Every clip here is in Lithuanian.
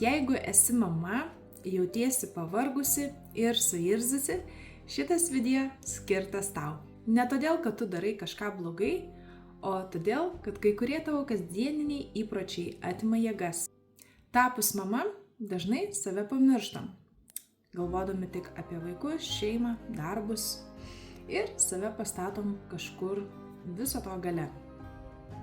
Jeigu esi mama, jautiesi pavargusi ir suirzusi, šitas video skirtas tau. Ne todėl, kad tu darai kažką blogai, o todėl, kad kai kurie tavo kasdieniniai įpročiai atima jėgas. Tapus mama, dažnai save pamirštam, galvodami tik apie vaikus, šeimą, darbus ir save pastatom kažkur viso to gale.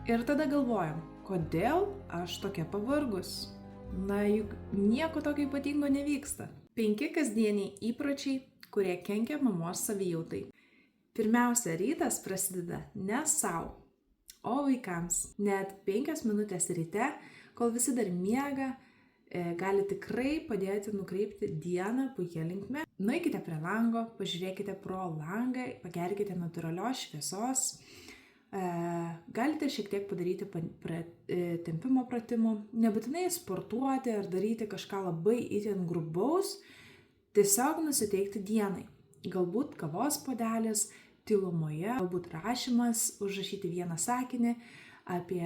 Ir tada galvojam, kodėl aš tokia pavargus? Na juk nieko tokio ypatingo nevyksta. 5 kasdieniai įpročiai, kurie kenkia mamos savijautai. Pirmiausia, rytas prasideda ne sau, o vaikams. Net 5 minutės ryte, kol visi dar miega, gali tikrai padėti nukreipti dieną puikia linkme. Nueikite prie lango, pažiūrėkite pro langą, pagerkite natūralios šviesos. Galite šiek tiek padaryti tempimo pratimų, nebūtinai sportuoti ar daryti kažką labai itin grubaus, tiesiog nusiteikti dienai. Galbūt kavos puodelis, tylumoje, galbūt rašymas, užrašyti vieną sakinį apie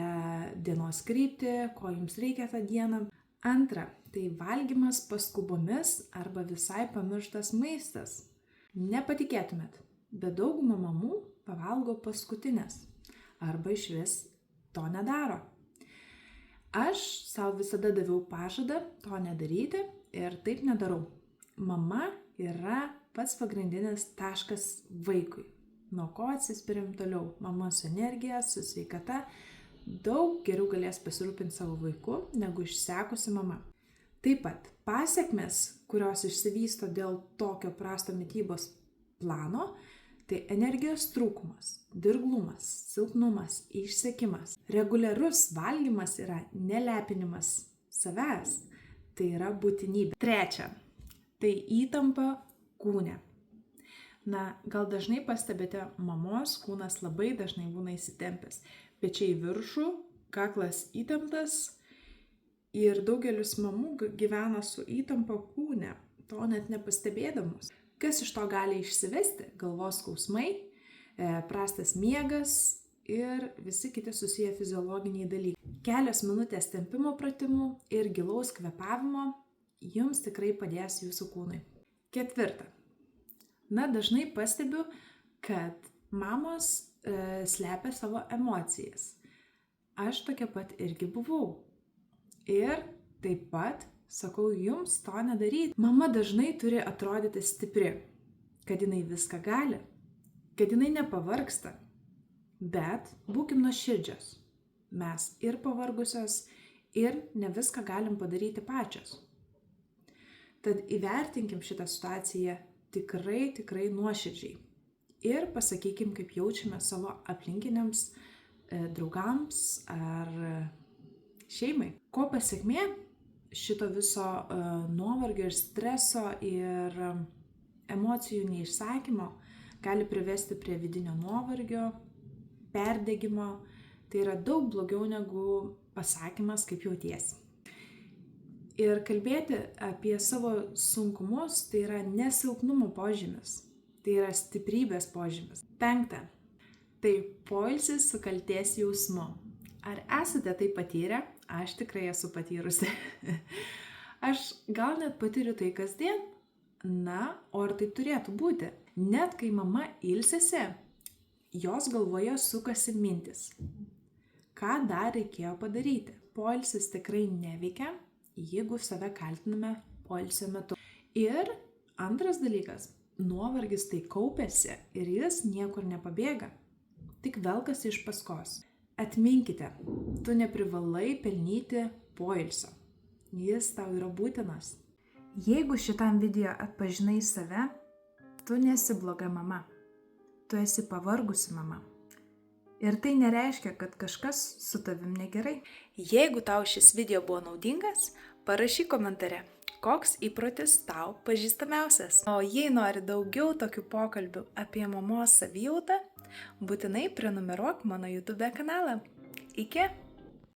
dienos kryptį, ko jums reikia tą dieną. Antra, tai valgymas paskubomis arba visai pamirštas maistas. Nepatikėtumėt, bet dauguma mamų pavalgo paskutinės arba išvis to nedaro. Aš savo visada daviau pažadą to nedaryti ir taip nedarau. Mama yra pats pagrindinis taškas vaikui. Nuo ko atsispiriam toliau? Mama su energija, su sveikata daug geriau galės pasirūpinti savo vaiku negu išsekusi mama. Taip pat pasekmes, kurios išsivysto dėl tokio prasto mitybos plano, tai energijos trūkumas, dirglumas, silpnumas, išsekimas. Reguliarus valgymas yra nelepinimas savęs, tai yra būtinybė. Trečia, tai įtampa kūne. Na, gal dažnai pastebite, mamos kūnas labai dažnai būna įsitempęs. Pečiai viršų, kaklas įtemptas ir daugelis mamų gyvena su įtampa kūne, to net nepastebėdamos. Kas iš to gali išsivesti? Galvos skausmai, prastas miegas ir visi kiti susiję fiziologiniai dalykai. Kelios minutės tempimo pratimų ir gilaus kvėpavimo jums tikrai padės jūsų kūnui. Ketvirta. Na, dažnai pastebiu, kad mamos slepia savo emocijas. Aš tokia pat irgi buvau. Ir taip pat sakau jums to nedaryti. Mama dažnai turi atrodyti stipri, kad jinai viską gali, kad jinai nepavargsta. Bet būkim nuoširdžios. Mes ir pavargusios, ir ne viską galim padaryti pačios. Tad įvertinkim šitą situaciją tikrai nuoširdžiai. Ir pasakykim, kaip jaučiame savo aplinkiniams draugams ar šeimai. Ko pasekmė šito viso nuovargio ir streso ir emocijų neišsakymo gali privesti prie vidinio nuovargio, perdegimo. Tai yra daug blogiau negu pasakymas, kaip jautiesi. Ir kalbėti apie savo sunkumus tai yra nesilpnumo požymis. Tai yra stiprybės požymis. 5. Tai poilsis su kaltės jausmu. Ar esate tai patyrę? Aš tikrai esu patyrusi. Aš gal net patiriu tai kasdien. Na, o ar taip turėtų būti? Net kai mama ilsisi, jos galvoje sukasi mintis. Ką dar reikėjo padaryti? Poilsis tikrai neveikia, jeigu save kaltiname poilsio metu. Ir antras dalykas. Nuovargis tai kaupiasi ir jis niekur nepabėga, tik velkasi iš paskos. Atminkite, tu neprivalai pelnyti poilsio, jis tau yra būtinas. Jeigu šitam video atpažinai save, tu nesi bloga mama, tu esi pavargusi mama. Ir tai nereiškia, kad kažkas su tavim negerai. Jeigu tau šis video buvo naudingas, parašyk komentare, koks įprotis tau pažįstamiausias. O jei nori daugiau tokių pokalbių apie mamos savijautą, būtinai prenumeruok mano YouTube kanalą. Iki!